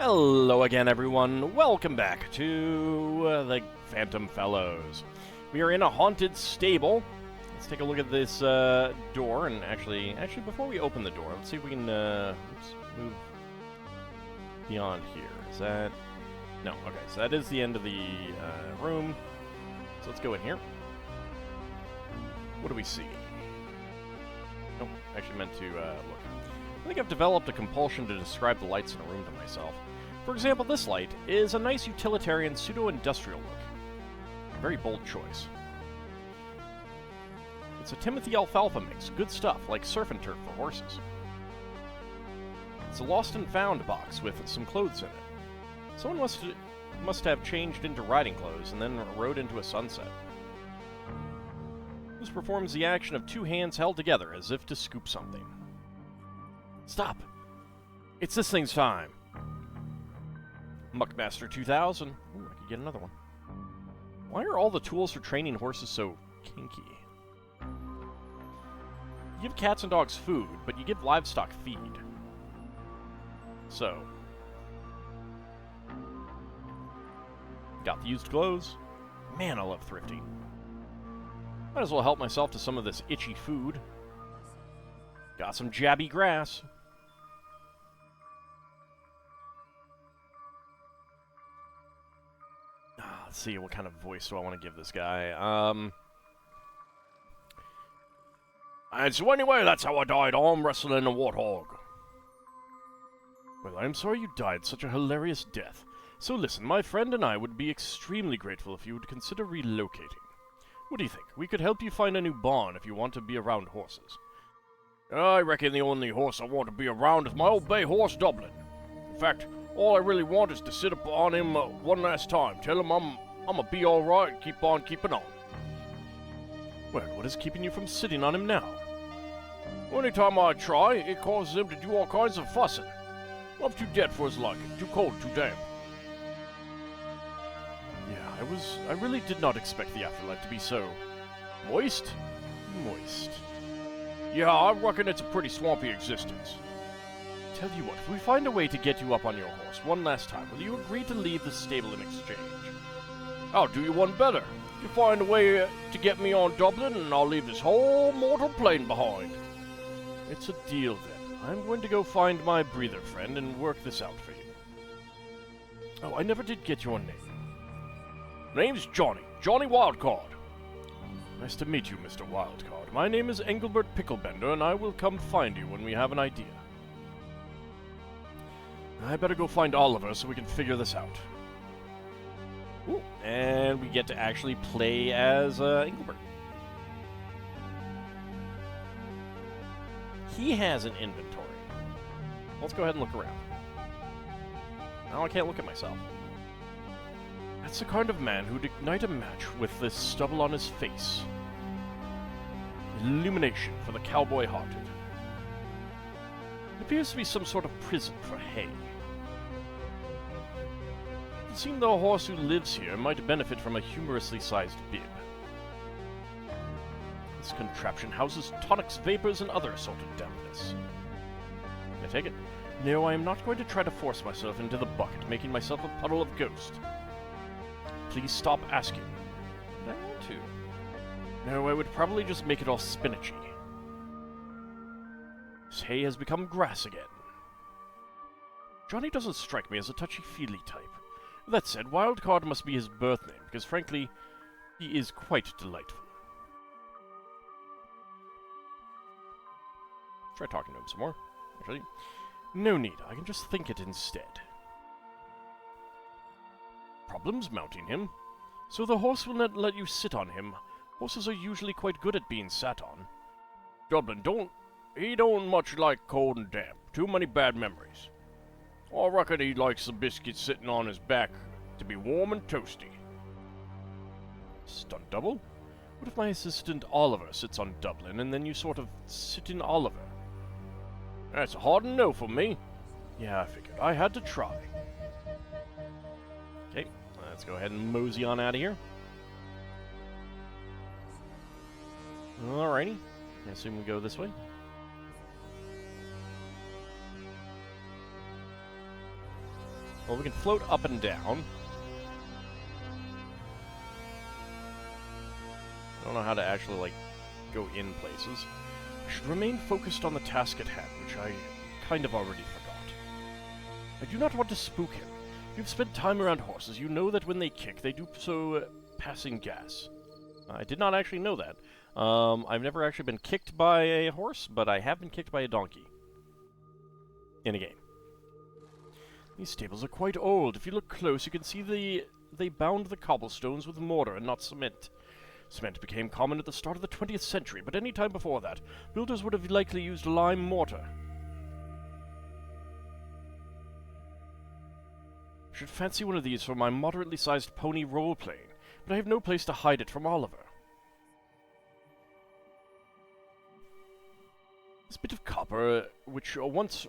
Hello again, everyone. Welcome back to the Phantom Fellows. We are in a haunted stable. Let's take a look at this door, and actually, before we open the door, let's see if we can move beyond here. Is that... No, okay, so that is the end of the room. So let's go in here. What do we see? Nope, actually meant to look. I think I've developed a compulsion to describe the lights in a room to myself. For example, this light is a nice utilitarian pseudo-industrial look. Very bold choice. It's a Timothy alfalfa mix, good stuff, like surf and turf for horses. It's a lost and found box with some clothes in it. Someone must have changed into riding clothes and then rode into a sunset. This performs the action of two hands held together as if to scoop something. Stop! It's this thing's time! Muckmaster 2000. Ooh, I could get another one. Why are all the tools for training horses so kinky? You give cats and dogs food, but you give livestock feed. So. Got the used clothes. Man, I love thrifting. Might as well help myself to some of this itchy food. Got some jabby grass. Let's see, what kind of voice do I want to give this guy? And so anyway, that's how I died, arm wrestling a warthog. Well, I'm sorry you died such a hilarious death. So listen, my friend and I would be extremely grateful if you would consider relocating. What do you think? We could help you find a new barn if you want to be around horses. I reckon the only horse I want to be around is my old bay horse, Dublin. In fact, all I really want is to sit up on him one last time. Tell him I'ma be alright and keep on keeping on. Well, what is keeping you from sitting on him now? Anytime I try, it causes him to do all kinds of fussing. I'm too dead for his liking. Too cold, too damp. Yeah, I really did not expect the afterlife to be so... moist? Moist. Yeah, I reckon it's a pretty swampy existence. Tell you what, if we find a way to get you up on your horse one last time, will you agree to leave the stable in exchange? I'll do you one better. You find a way to get me on Dublin, and I'll leave this whole mortal plane behind. It's a deal, then. I'm going to go find my breather friend and work this out for you. Oh, I never did get your name. Name's Johnny. Johnny Wildcard. Nice to meet you, Mr. Wildcard. My name is Englebert Picklebender, and I will come find you when we have an idea. I better go find Oliver so we can figure this out. Ooh, and we get to actually play as Englebert. He has an inventory. Let's go ahead and look around. Now I can't look at myself. That's the kind of man who'd ignite a match with this stubble on his face. Illumination for the cowboy hearted. It appears to be some sort of prison for hay. It seems the horse who lives here might benefit from a humorously sized bib. This contraption houses tonics, vapors, and other assorted dampness. I take it? No, I am not going to try to force myself into the bucket, making myself a puddle of ghost. Please stop asking. Did I want to? No, I would probably just make it all spinachy. This hay has become grass again. Johnny doesn't strike me as a touchy-feely type. That said, Wildcard must be his birth name, because frankly, he is quite delightful. Try talking to him some more, actually. No need, I can just think it instead. Problems mounting him? So the horse will not let you sit on him. Horses are usually quite good at being sat on. Dublin he don't much like cold and damp. Too many bad memories. I reckon he likes the biscuit sitting on his back to be warm and toasty. Stunt double? What if my assistant Oliver sits on Dublin and then you sort of sit in Oliver? That's a hard no for me. Yeah, I figured. I had to try. Okay, let's go ahead and mosey on out of here. Alrighty. I assume we go this way. Well, we can float up and down. I don't know how to actually, like, go in places. I should remain focused on the task at hand, which I kind of already forgot. I do not want to spook him. You've spent time around horses. You know that when they kick, they do so passing gas. I did not actually know that. I've never actually been kicked by a horse, but I have been kicked by a donkey. In a game. These stables are quite old. If you look close, you can see they bound the cobblestones with mortar and not cement. Cement became common at the start of the 20th century, but any time before that, builders would have likely used lime mortar. I should fancy one of these for my moderately sized pony role-playing, but I have no place to hide it from Oliver. This bit of copper, which once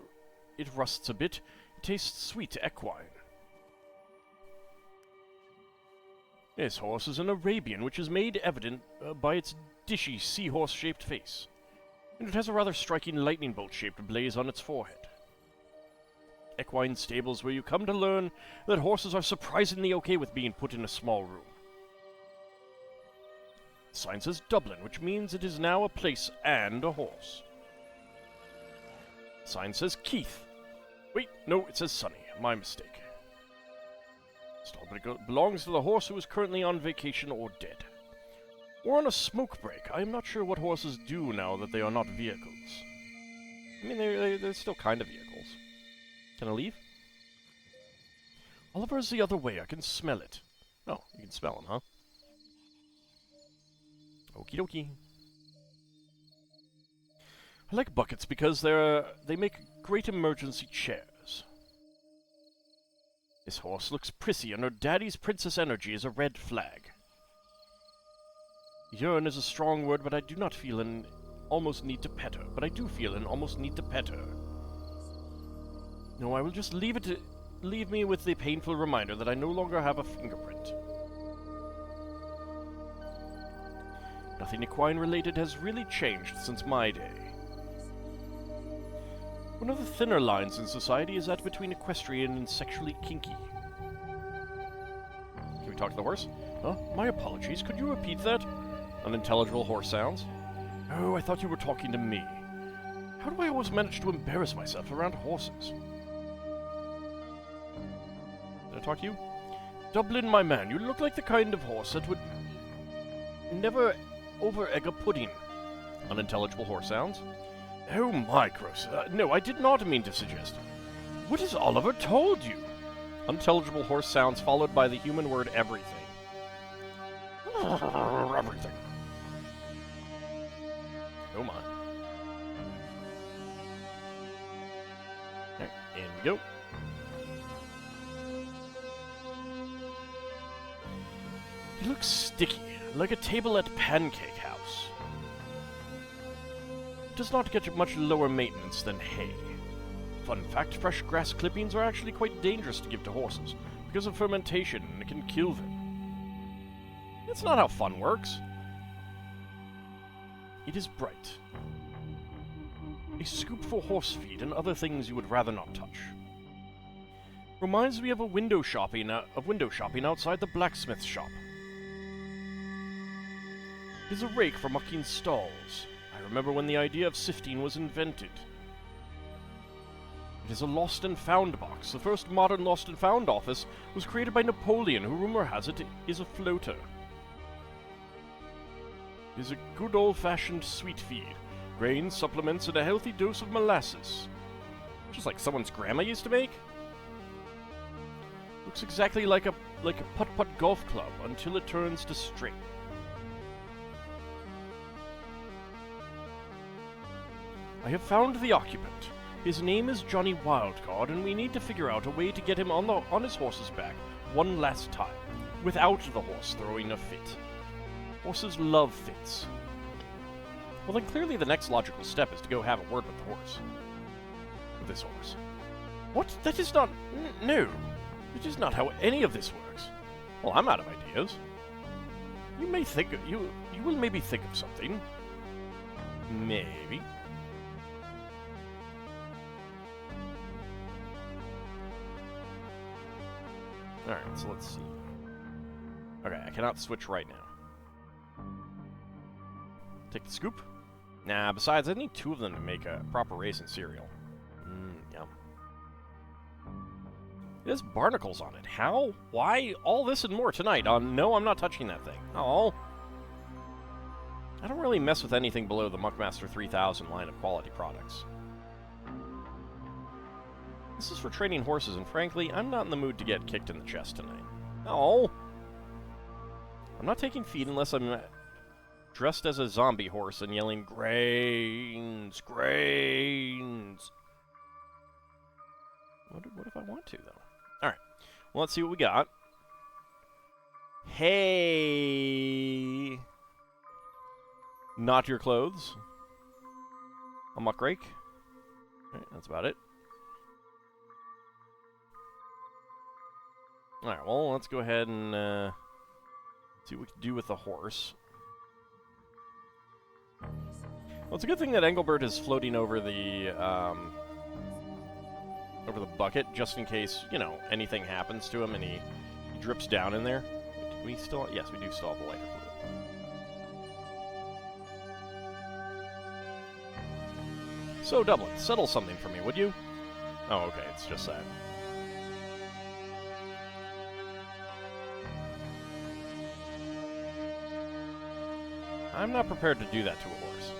it rusts a bit, it tastes sweet equine. This horse is an Arabian, which is made evident by its dishy seahorse-shaped face, and it has a rather striking lightning bolt-shaped blaze on its forehead. Equine stables where you come to learn that horses are surprisingly okay with being put in a small room. The sign says Dublin, which means it is now a place and a horse. The sign says Keith. Wait, no, it says Sonny. My mistake. Stall belongs to the horse who is currently on vacation or dead. Or on a smoke break. I am not sure what horses do now that they are not vehicles. I mean, they're still kind of vehicles. Can I leave? Oliver is the other way. I can smell it. Oh, you can smell him, huh? Okie dokie. I like buckets because they make great emergency chairs. This horse looks prissy, and her daddy's princess energy is a red flag. Yearn is a strong word, but I do not feel an almost need to pet her. But I do feel an almost need to pet her. No, I will just leave me with the painful reminder that I no longer have a fingerprint. Nothing equine-related has really changed since my day. One of the thinner lines in society is that between equestrian and sexually kinky. Can we talk to the horse? My apologies, could you repeat that? Unintelligible horse sounds. Oh, I thought you were talking to me. How do I always manage to embarrass myself around horses? Did I talk to you? Dublin, my man, you look like the kind of horse that would never over-egg a pudding. Unintelligible horse sounds. Oh my, gross. No, I did not mean to suggest. What has Oliver told you? Unintelligible horse sounds followed by the human word everything. Everything. Oh my. Okay, in we go. He looks sticky, like a table at Pancake House. It does not get much lower maintenance than hay. Fun fact, fresh grass clippings are actually quite dangerous to give to horses, because of fermentation, and it can kill them. That's not how fun works. It is bright. A scoop for horse feed and other things you would rather not touch. Reminds me of window shopping outside the blacksmith shop. It is a rake for mucking stalls. I remember when the idea of sifting was invented. It is a lost and found box. The first modern lost and found office was created by Napoleon, who, rumor has it, is a floater. It is a good old-fashioned sweet feed. Grains, supplements, and a healthy dose of molasses. Just like someone's grandma used to make. Looks exactly like a putt-putt golf club until it turns to string. I have found the occupant. His name is Johnny Wildcard, and we need to figure out a way to get him on his horse's back one last time, without the horse throwing a fit. Horses love fits. Well, then clearly the next logical step is to go have a word with the horse. With this horse. What? That is not... No. It is not how any of this works. Well, I'm out of ideas. You may think... You will maybe think of something. Maybe. Alright, so let's see. Okay, I cannot switch right now. Take the scoop. Nah, besides, I need 2 of them to make a proper raisin cereal. Yum. It has barnacles on it. How? Why? All this and more tonight on No, I'm Not Touching That Thing. Oh. I don't really mess with anything below the Muckmaster 3000 line of quality products. This is for training horses, and frankly, I'm not in the mood to get kicked in the chest tonight. Oh. I'm not taking feed unless I'm dressed as a zombie horse and yelling, "Grains! Grains!" What if I want to, though? Alright. Well, let's see what we got. Hey! Not your clothes. A muck rake. Alright, that's about it. Alright, well, let's go ahead and see what we can do with the horse. Well, it's a good thing that Englebert is floating over the bucket, just in case, you know, anything happens to him and he drips down in there. Do we still... Yes, we do still have the lighter fluid. So, Dublin, settle something for me, would you? Oh, okay, it's just that. I'm not prepared to do that to a horse.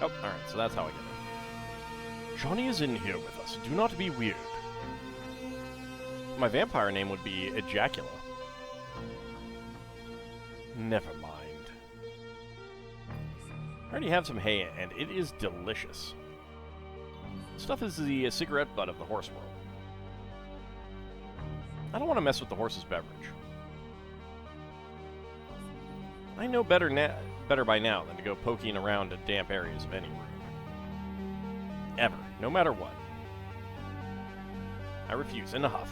Oh, alright, so that's how I get it. Johnny is in here with us. Do not be weird. My vampire name would be Ejacula. Never mind. I already have some hay, and it is delicious. This stuff is the cigarette butt of the horse world. I don't want to mess with the horse's beverage. I know better by now than to go poking around in damp areas of any room. Ever. No matter what. I refuse, in a huff.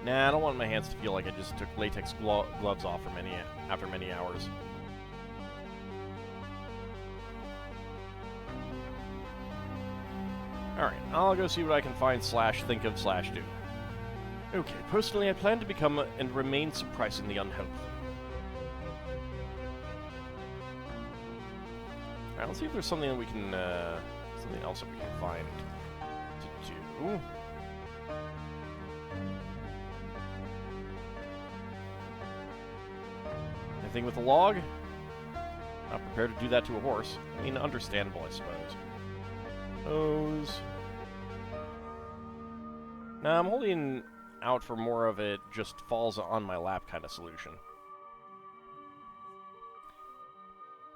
Nah, I don't want my hands to feel like I just took latex gloves off for after many hours. Alright, I'll go see what I can find / think of / do. Okay, personally I plan to become and remain surprisingly unhelpful. Alright, let's see if there's something that we can, something else that we can find to do. Anything with a log? Not prepared to do that to a horse. I mean, understandable, I suppose. Hose. Nah, I'm holding out for more of it just falls on my lap kind of solution.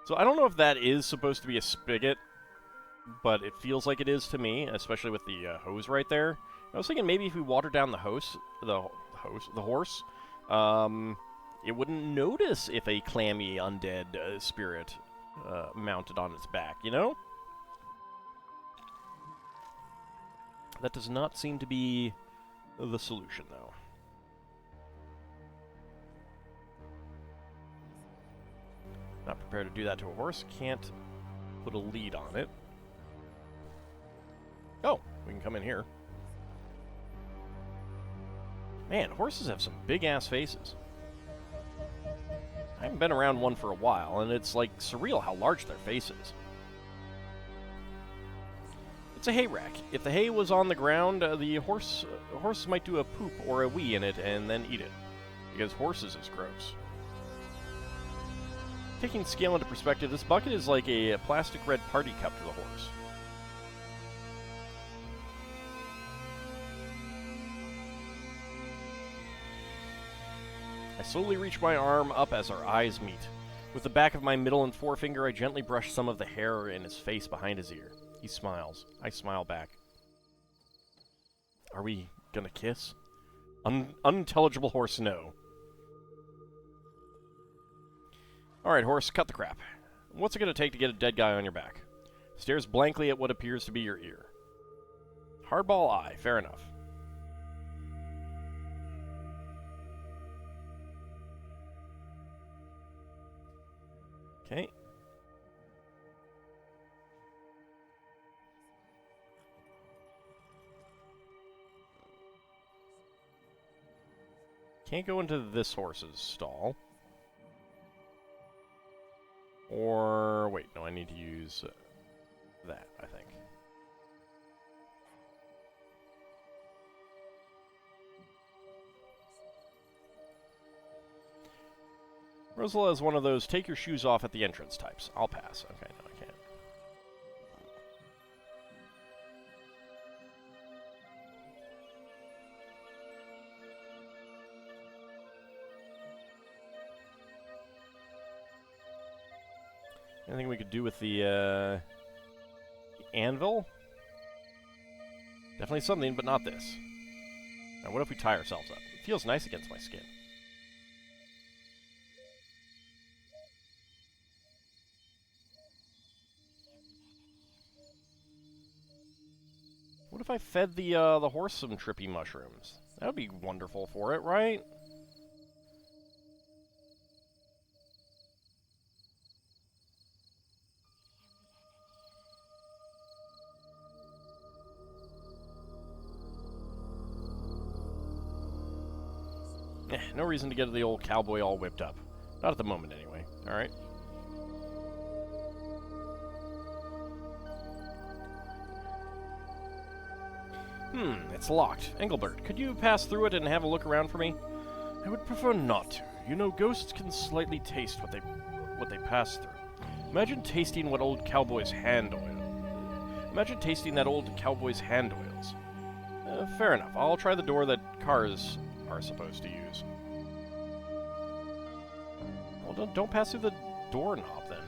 So I don't know if that is supposed to be a spigot, but it feels like it is to me, especially with the hose right there. I was thinking maybe if we water down the horse, it wouldn't notice if a clammy undead spirit mounted on its back, you know? That does not seem to be the solution, though. Not prepared to do that to a horse. Can't put a lead on it. Oh, we can come in here. Man, horses have some big-ass faces. I haven't been around one for a while, and it's, like, surreal how large their face is. It's a hay rack. If the hay was on the ground, the horses might do a poop or a wee in it and then eat it. Because horses is gross. Taking scale into perspective, this bucket is like a plastic red party cup to the horse. I slowly reach my arm up as our eyes meet. With the back of my middle and forefinger, I gently brush some of the hair in his face behind his ear. He smiles. I smile back. Are we gonna kiss? Unintelligible horse, no. Alright, horse, cut the crap. What's it gonna take to get a dead guy on your back? Stares blankly at what appears to be your ear. Hardball eye, fair enough. Okay. can't go into this horse's stall. Or, wait, no, I need to use that, I think. Rosala is one of those take your shoes off at the entrance types. I'll pass. Okay, no, I can't. Anything we could do with the anvil? Definitely something, but not this. Now, what if we tie ourselves up? It feels nice against my skin. What if I fed the horse some trippy mushrooms? That would be wonderful for it, right? No reason to get the old cowboy all whipped up. Not at the moment, anyway. Alright. It's locked. Englebert, could you pass through it and have a look around for me? I would prefer not to. You know, ghosts can slightly taste what they pass through. Imagine tasting what old cowboy's hand oil. Imagine tasting that old cowboy's hand oils. Fair enough. I'll try the door that cars are supposed to use. Well, don't pass through the doorknob, then.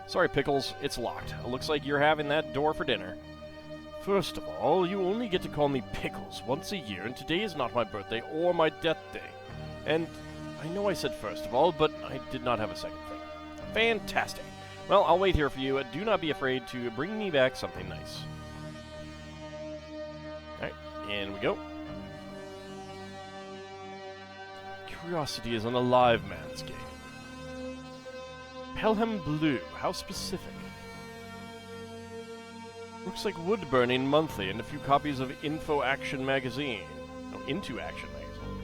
Sorry, Pickles. It's locked. It looks like you're having that door for dinner. First of all, you only get to call me Pickles once a year, and today is not my birthday or my death day. And I know I said first of all, but I did not have a second thing. Fantastic. Well, I'll wait here for you. Do not be afraid to bring me back something nice. Alright, in we go. Curiosity is an alive man's game. Pelham Blue, how specific. Looks like Wood-Burning Monthly and a few copies of Info Action Magazine. No, Into Action Magazine.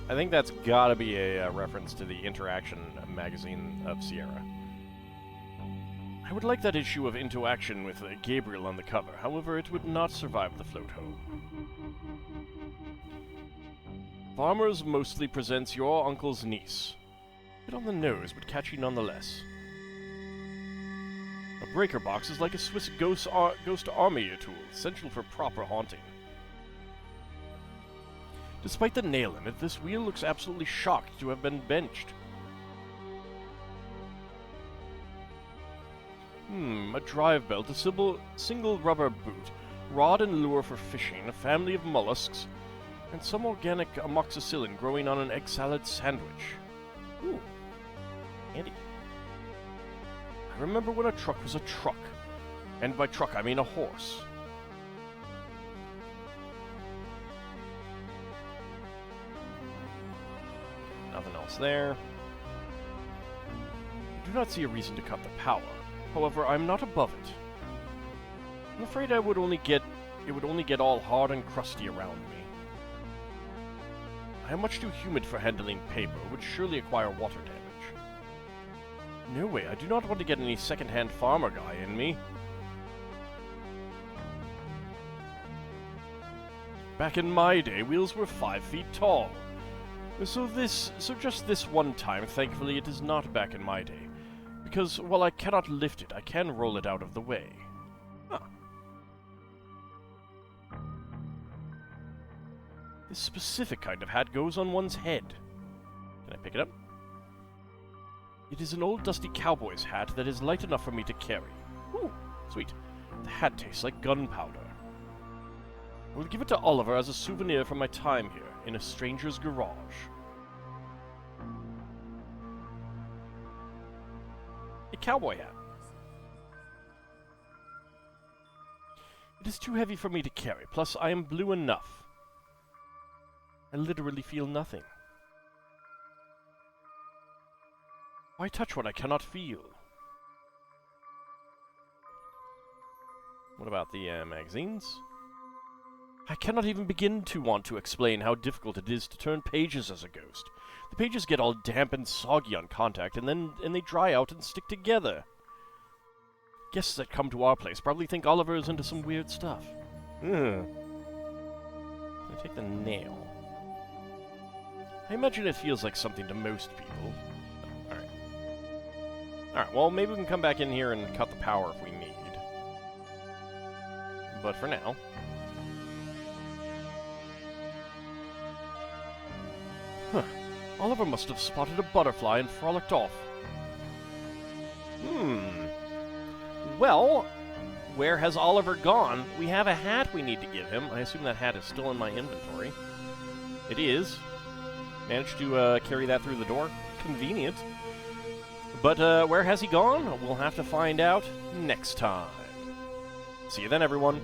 I think that's gotta be a reference to the Interaction magazine of Sierra. I would like that issue of Into Action with Gabriel on the cover. However, it would not survive the float home. Farmers Mostly presents Your Uncle's Niece. Bit on the nose, but catchy nonetheless. A breaker box is like a Swiss ghost army tool, essential for proper haunting. Despite the nail in it, this wheel looks absolutely shocked to have been benched. A drive belt, a single rubber boot, rod and lure for fishing, a family of mollusks, and some organic amoxicillin growing on an egg salad sandwich. Ooh, handy. I remember when a truck was a truck. And by truck, I mean a horse. Nothing else there. I do not see a reason to cut the power. However, I'm not above it. I'm afraid it would only get all hard and crusty around me. I am much too humid for handling paper, which surely acquire water damage. No way, I do not want to get any second-hand farmer guy in me. Back in my day, wheels were 5 feet tall. So just this one time, thankfully, it is not back in my day. Because while I cannot lift it, I can roll it out of the way. Huh. This specific kind of hat goes on one's head. Can I pick it up? It is an old dusty cowboy's hat that is light enough for me to carry. Ooh, sweet. The hat tastes like gunpowder. I will give it to Oliver as a souvenir from my time here, in a stranger's garage. A cowboy hat. It is too heavy for me to carry, plus I am blue enough. I literally feel nothing. Why touch what I cannot feel? What about the magazines? I cannot even begin to want to explain how difficult it is to turn pages as a ghost. The pages get all damp and soggy on contact, and they dry out and stick together. Guests that come to our place probably think Oliver is into some weird stuff. I take the nail. I imagine it feels like something to most people. Alright. Alright, well, maybe we can come back in here and cut the power if we need. But for now... Huh. Oliver must have spotted a butterfly and frolicked off. Well, where has Oliver gone? We have a hat we need to give him. I assume that hat is still in my inventory. It is. Managed to carry that through the door. Convenient. But where has he gone? We'll have to find out next time. See you then, everyone.